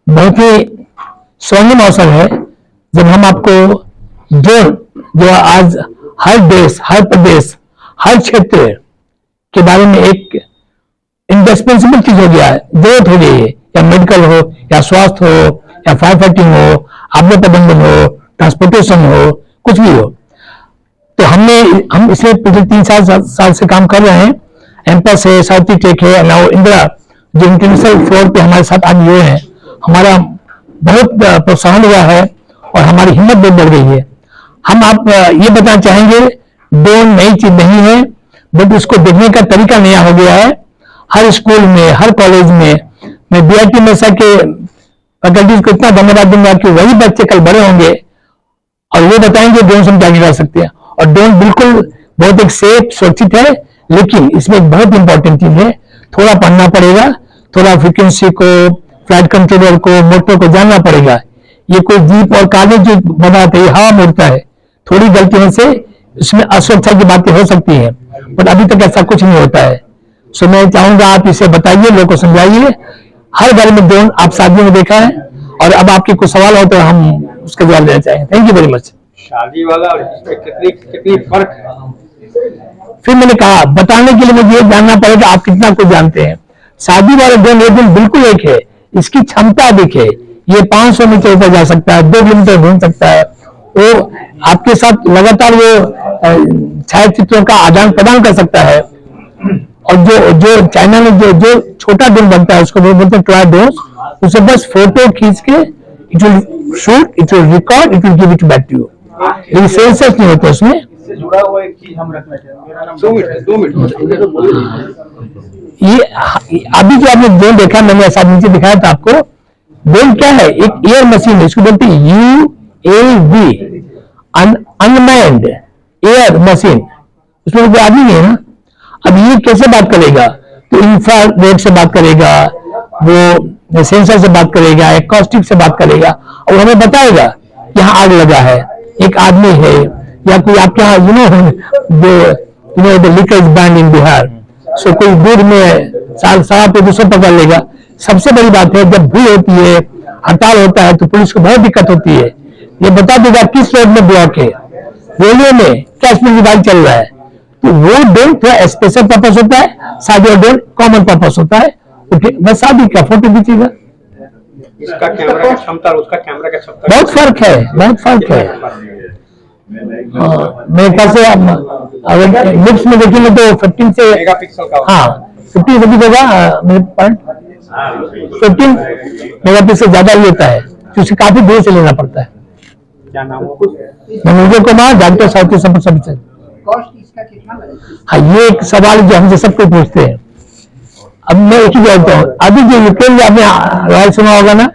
बहुत ही स्वर्णिम अवसर है जब हम आपको जो आज हर देश, हर प्रदेश, हर क्षेत्र के बारे में एक इंडिस्पेंसिबल चीज हो गया है, जरूरत हो गई है, या मेडिकल हो, या स्वास्थ्य हो, या फायर फाइटिंग हो, आपदा प्रबंधन हो, ट्रांसपोर्टेशन हो, कुछ भी हो। तो हम इसमें पिछले 3 साल से काम कर रहे हैं। एम्पस है, साउथी टेक है, नाउ इंदिरा जो इंटरनेशनल फ्लोर पे हमारे साथ आज हुए हैं, हमारा बहुत प्रोत्साहन हुआ है और हमारी हिम्मत बहुत बढ़ गई है। हम आप ये बताना चाहेंगे, ड्रोन नई चीज नहीं है, बट उसको देखने का तरीका नया हो गया है। हर स्कूल में, हर कॉलेज में, मैं बीआईटी मेसा के फैकल्टीज को इतना धन्यवाद दूंगा कि वही बच्चे कल बड़े होंगे और ये बताएंगे ड्रोन से हम क्या कर सकते हैं। और ड्रोन बिल्कुल बहुत एक सेफ, सुरक्षित है, लेकिन इसमें एक बहुत इंपॉर्टेंट चीज है, थोड़ा पढ़ना पड़ेगा, थोड़ा फ्रीक्वेंसी को, फ्लाइट कंट्रोलर को, मोटर को जानना पड़ेगा। ये कोई जीप और कागज जो बनाते हैं, हवा मोड़ता है, थोड़ी गलतियों से इसमें असुरक्षा की बातें हो सकती है, पर अभी तक ऐसा कुछ नहीं होता है। सो मैं चाहूंगा आप इसे बताइए, लोगों को समझाइए। हर घर में ड्रोन आप शादियों में देखा है, और अब आपके कुछ सवाल हो तो हम उसका जवाब देना चाहेंगे। Thank you very much. शादी वाला और इसमें कितनी फर्क है? फिर मैंने कहा, बताने के लिए मुझे ये जानना पड़ेगा आप कितना कुछ जानते हैं। शादी वाला ड्रोन ये ड्रोन बिल्कुल एक है, इसकी क्षमता देखे, ये 500 मीटर ऊपर जा सकता है, 2 किलोमीटर घूम सकता है, वो आपके साथ लगातार वो छायाचित्रों का आदान प्रदान कर सकता है। और जो चाइना में जो छोटा ड्रोन बनता है उसको बोलते हैं टॉय ड्रोन, उसे बस फोटो खींच के it will shoot, it will record, it will give it back to you. लेकिन सेंसर्स नहीं होते उसमें। इससे जुड़ा हुआ एक चीज हम रखना चाहेंगे। मेरा नाम 2 मिनट ये अभी जो आपने ड्रोन देखा, मैंने ऐसा नीचे दिखाया था आपको। ड्रोन क्या है? एक एयर मशीन है, इसको बोलते हैं UAV, अनमैन्ड एयर मशीन। उसमें कोई आदमी नहीं है ना। अब ये कैसे बात करेगा? तो इंफ्रारेड से बात करेगा, वो सेंसर से बात करेगा, एकॉस्टिक से बात करेगा, और हमें बताएगा यहाँ आग लगा है, एक आदमी है, या कोई आपके यहाँ द लिकर इज बैंड इन बिहार, सो कोई दूर में सारा प्रदूषण पकड़ लेगा। सबसे बड़ी बात है, जब भीड़ होती है, हड़ताल होता है, तो पुलिस को बहुत दिक्कत होती है। ये बता देगा किस रोड में ब्लॉक है, रेलवे में क्या स्पीड गाड़ी चल रहा है। तो वो ड्रोन थोड़ा स्पेशल पर्पस होता है, शादी ड्रोन कॉमन पर्पस होता है। बस शादी का फोटो खींचेगा। इसका कैमरा का क्षमता और उसका कैमरा का क्षमता बहुत फर्क है, बहुत फर्क है। मेरे ख्याल से अगर लिप्स में देखेंगे तो 15 से मेगापिक्सल का, हाँ 15 से भी होगा मेरे पॉइंट, 15 मेगापिक्सल ज्यादा ही होता है, क्योंकि काफी दूर से लेना पड़ता है। क्या नाम है? मनोज कुमार, डॉक्टर साउथ संपर्क समिति। हाँ, ये एक सवाल जो हमसे सबको पूछते हैं। अब मैं एक ही बोलता हूँ, अभी जो यूक्रेन में आपने रॉयल सुना होगा ना,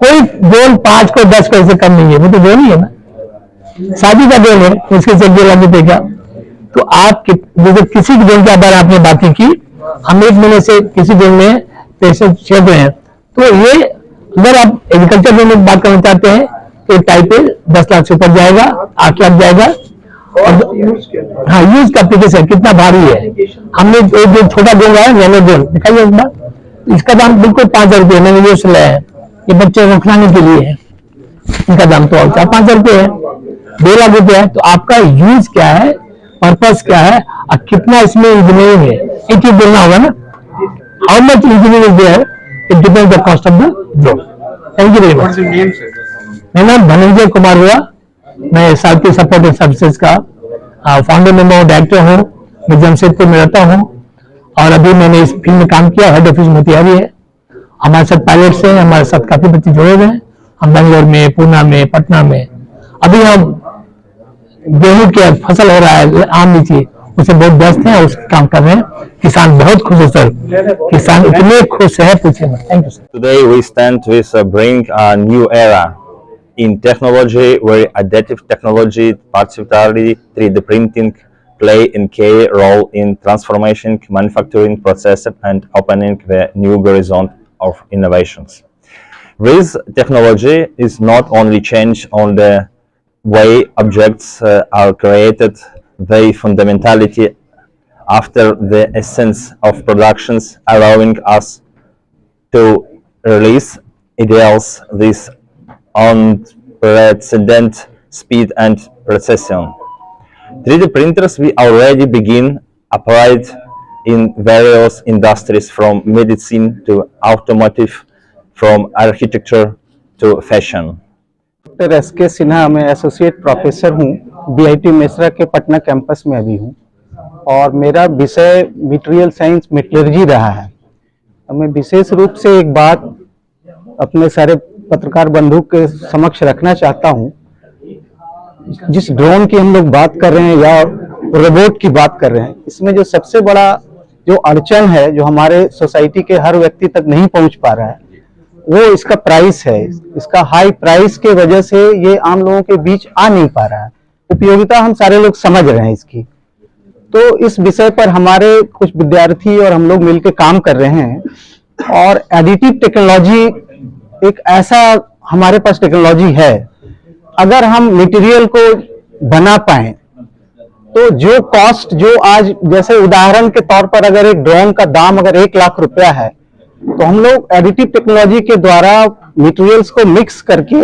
कोई ड्रोन 5 को 10 को ऐसे कम नहीं है, वो तो ड्रोन ही है ना, शादी का ड्रोन है, उसके से 2 लाख रुपए का। तो आप जैसे किसी ड्रोन के बारे में आपने बातें की, हम 1 महीने से किसी ड्रोन में पैसे छेड़ रहे हैं, तो ये अगर आप एग्रीकल्चर ड्रोन में बात करना चाहते हैं तो टाइप पे 10 लाख से ऊपर जाएगा, 8 लाख जाएगा। और हाँ, यूज का एप्लीकेशन कितना भारी है। हमने एक जो छोटा ड्रोन है, नैनो ड्रोन दिखाइए एक बार, इसका दाम बिल्कुल 5,000 रुपये मैंने यूज लाया है, ये बच्चे को खिलाने के लिए है, इनका दाम तो 4-5 रुपये है, 2 लाख रुपये है। तो आपका यूज क्या है, पर्पस क्या है, और कितना इसमें इंजीनियरिंग है, एक चीज बोलना होगा ना। How much engineering is there, it depends the cost of the drone. Thank you very much. मेरा नाम धनंजय कुमार हुआ, मैं सारथी सपोर्ट एंड सर्विसेज का फाउंडर मेंबर और डायरेक्टर हूँ। मैं जमशेदपुर में रहता हूँ और अभी मैंने इस फील्ड में काम किया। हेड ऑफिस मोतिहारी है। हमारे साथ पायलट्स हैं, हमारे साथ काफी बच्चे जुड़े हुए हैं। हम बेंगलोर में, पूना में, पटना में। अभी हम गेहूं की फसल हो रहा है, आम लीची, उसे बहुत व्यस्त हैं और उस काम कर रहे हैं। किसान बहुत खुश है सर, किसान इतने खुश है, पूछे मत। Thank you sir. Today we stand with bring a new era in technology where additive technology, particularly 3D printing, play a key role in transforming manufacturing process and opening the new horizon of innovations. This technology is not only change on the way objects are created, the fundamentality after the essence of productions, allowing us to release ideals this unprecedented speed and precision. 3D printers we already begin operate in various industries from medicine to automotive, from architecture to fashion. Doctor S के सिन्हा, मैं associate professor हूँ BIT Mesra के Patna campus में अभी हूँ और मेरा विषय मटेरियल साइंस मेटलर्जी रहा है। मैं विशेष रूप से एक बात अपने सारे पत्रकार बंधु के समक्ष रखना चाहता हूँ। जिस ड्रोन की हम लोग बात कर रहे हैं या रोबोट की बात कर रहे हैं, इसमें जो सबसे बड़ा जो अड़चन है, जो हमारे सोसाइटी के हर व्यक्ति तक नहीं पहुंच पा रहा है, वो इसका प्राइस है। इसका हाई प्राइस के वजह से ये आम लोगों के बीच आ नहीं पा रहा है। उपयोगिता हम सारे लोग समझ रहे हैं इसकी। तो इस विषय पर हमारे कुछ विद्यार्थी और हम लोग मिलकर काम कर रहे हैं और एडिटिव टेक्नोलॉजी एक ऐसा हमारे पास टेक्नोलॉजी है, अगर हम मटेरियल को बना पाए तो जो कॉस्ट, जो आज जैसे उदाहरण के तौर पर अगर एक ड्रोन का दाम अगर 1 लाख रुपया है, तो हम लोग एडिटिव टेक्नोलॉजी के द्वारा मटेरियल्स को मिक्स करके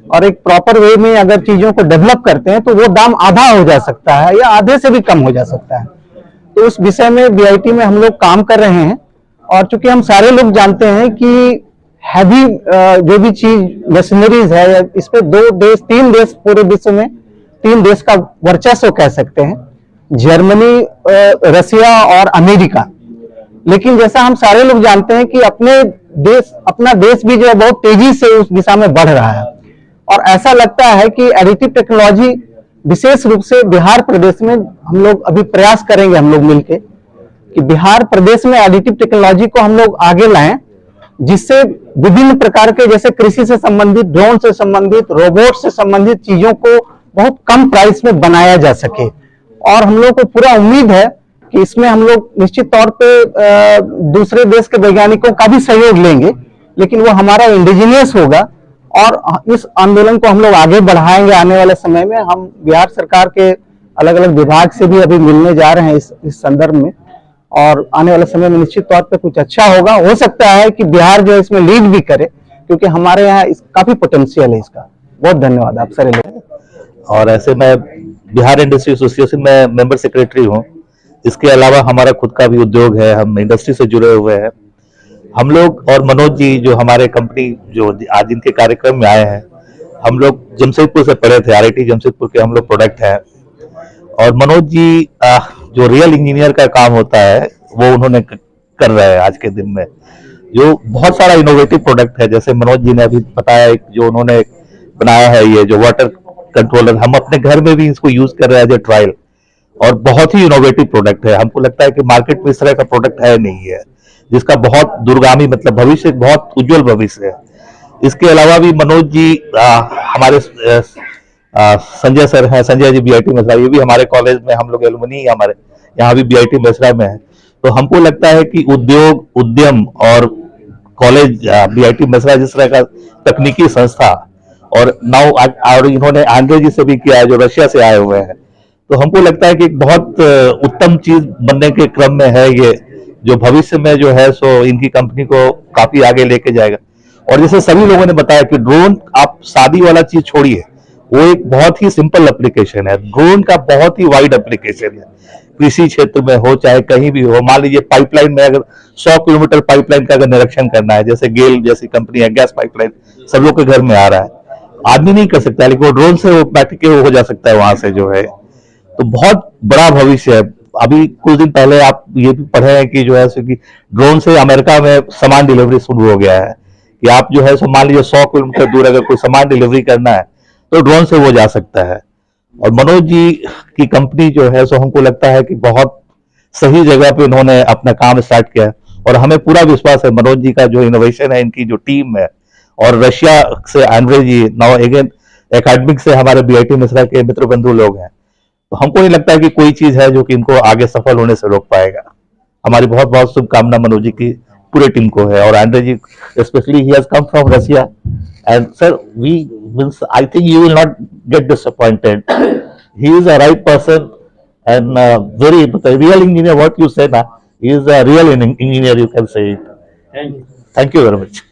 और एक प्रॉपर वे में अगर चीजों को डेवलप करते हैं तो वो दाम आधा हो जा सकता है या आधे से भी कम हो जा सकता है। तो उस विषय में बीआईटी में हम लोग काम कर रहे हैं और चूंकि हम सारे लोग जानते हैं कि हैवी जो भी चीज मशीनरीज है, इस पे 3 देश पूरे विश्व में 3 देश का वर्चस्व कह सकते हैं, जर्मनी, रसिया और अमेरिका। लेकिन जैसा हम सारे लोग जानते हैं कि अपना देश भी जो है बहुत तेजी से उस दिशा में बढ़ रहा है और ऐसा लगता है कि एडिटिव टेक्नोलॉजी विशेष रूप से बिहार प्रदेश में हम लोग अभी प्रयास करेंगे, हम लोग मिलके, कि बिहार प्रदेश में एडिटिव टेक्नोलॉजी को हम लोग आगे लाएं, जिससे विभिन्न प्रकार के जैसे कृषि से संबंधित, ड्रोन से संबंधित, रोबोट से संबंधित चीजों को बहुत कम प्राइस में बनाया जा सके। और हम लोग को पूरा उम्मीद है कि इसमें हम लोग निश्चित तौर पे दूसरे देश के वैज्ञानिकों का भी सहयोग लेंगे, लेकिन वो हमारा इंडिजिनियस होगा और इस आंदोलन को हम लोग आगे बढ़ाएंगे। आने वाले समय में हम बिहार सरकार के अलग अलग विभाग से भी अभी मिलने जा रहे हैं इस संदर्भ में और आने वाले समय में निश्चित तौर पे कुछ अच्छा होगा। हो सकता है कि बिहार जो इसमें लीड भी करे, क्योंकि हमारे यहाँ काफी पोटेंशियल है इसका। बहुत धन्यवाद आप सारे लोग। और ऐसे मैं बिहार इंडस्ट्री एसोसिएशन में मेंबर सेक्रेटरी हूँ। इसके अलावा हमारा खुद का भी उद्योग है, हम इंडस्ट्री से जुड़े हुए हैं। हम लोग और मनोज जी जो हमारे कंपनी जो आज इनके कार्यक्रम में आए हैं, हम लोग जमशेदपुर से पढ़े थे, आईआईटी जमशेदपुर के हम लोग प्रोडक्ट हैं। और मनोज जी जो रियल इंजीनियर का काम होता है वो उन्होंने कर रहे हैं आज के दिन में, जो बहुत सारा इनोवेटिव प्रोडक्ट है। जैसे मनोज जी ने अभी बताया एक जो उन्होंने बनाया है, ये जो वाटर कंट्रोलर, हम अपने घर में भी इसको यूज कर रहे हैं एज ए ट्रायल और बहुत ही इनोवेटिव प्रोडक्ट है। हमको लगता है कि मार्केट में इस तरह का प्रोडक्ट है नहीं है, जिसका बहुत दूरगामी मतलब भविष्य, बहुत उज्जवल भविष्य है। इसके अलावा भी मनोज जी हमारे संजय सर हैं, संजय जी बीआईटी मेसरा, ये भी हमारे कॉलेज में हम लोग एलुमनी हमारे यहाँ भी बीआईटी मेसरा में है। तो हमको लगता है कि उद्योग, उद्यम और कॉलेज बीआईटी मेसरा जिस तरह का तकनीकी संस्था और नाउ और इन्होंने आंध्र जी से भी किया है जो रशिया से आए हुए हैं, तो हमको लगता है कि एक बहुत उत्तम चीज बनने के क्रम में है ये, जो भविष्य में जो है सो इनकी कंपनी को काफी आगे लेके जाएगा। और जैसे सभी लोगों ने बताया कि ड्रोन, आप शादी वाला चीज छोड़िए, वो एक बहुत ही सिंपल एप्लीकेशन है। ड्रोन का बहुत ही वाइड एप्लीकेशन है, कृषि क्षेत्र में हो चाहे कहीं भी हो। मान लीजिए पाइपलाइन में अगर 100 किलोमीटर पाइपलाइन का अगर निरीक्षण करना है, जैसे गेल जैसी कंपनी है, गैस पाइपलाइन सब लोग के घर में आ रहा है, आदमी नहीं कर सकता, लेकिन वो ड्रोन से वो बैठ के हो जा सकता है वहां से जो है। तो बहुत बड़ा भविष्य है। अभी कुछ दिन पहले आप ये भी पढ़े हैं कि जो है सो कि ड्रोन से अमेरिका में सामान डिलीवरी शुरू हो गया है, कि आप जो है सो मान लीजिए 100 किलोमीटर दूर अगर कोई सामान डिलीवरी करना है तो ड्रोन से वो जा सकता है। और मनोज जी की कंपनी जो है सो हमको लगता है कि बहुत सही जगह पे उन्होंने अपना काम स्टार्ट किया है और हमें पूरा विश्वास है मनोज जी का जो इनोवेशन है, इनकी जो टीम है, और रशिया से आंद्रे जी, नाउ अगेन एकेडमिक से हमारे बीआईटी मेसरा के मित्र बंधु लोग हैं। तो हमको नहीं लगता है कि कोई चीज है जो कि इनको आगे सफल होने से रोक पाएगा। हमारी बहुत बहुत शुभकामना मनोज जी की पूरे टीम को है। और Andre ji specially, he has come from Russia and sir we means I think you will not get disappointed. He is a right person and very real engineer, what you say ना, he is a real engineer, you can say it. Thank you very much.